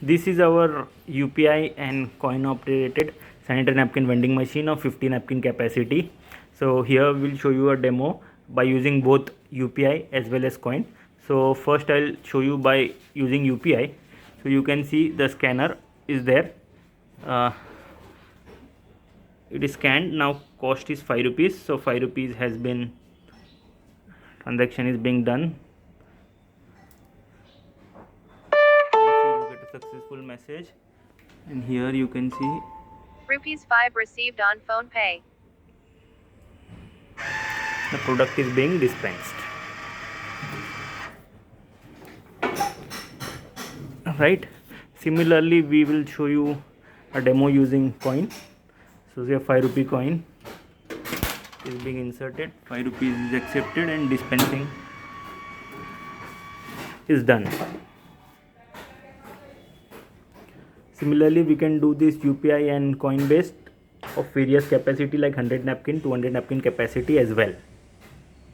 This is our UPI and coin operated sanitary napkin vending machine of 50 napkin capacity. So here we'll show you a demo by using both UPI as well as coin. So first I'll show you by using UPI. So you can see the scanner is there. It is scanned. Now cost is 5 rupees. So 5 rupees has been, transaction is being done. You get a successful message, and here you can see ₹5 received on phone pay. the product is being dispensed. Right, similarly we will show you a demo using coin. So the 5 rupee coin is being inserted, 5 rupees is accepted, and dispensing is done. Similarly we can do this UPI and coin based of various capacity like 100 napkin, 200 napkin capacity as well.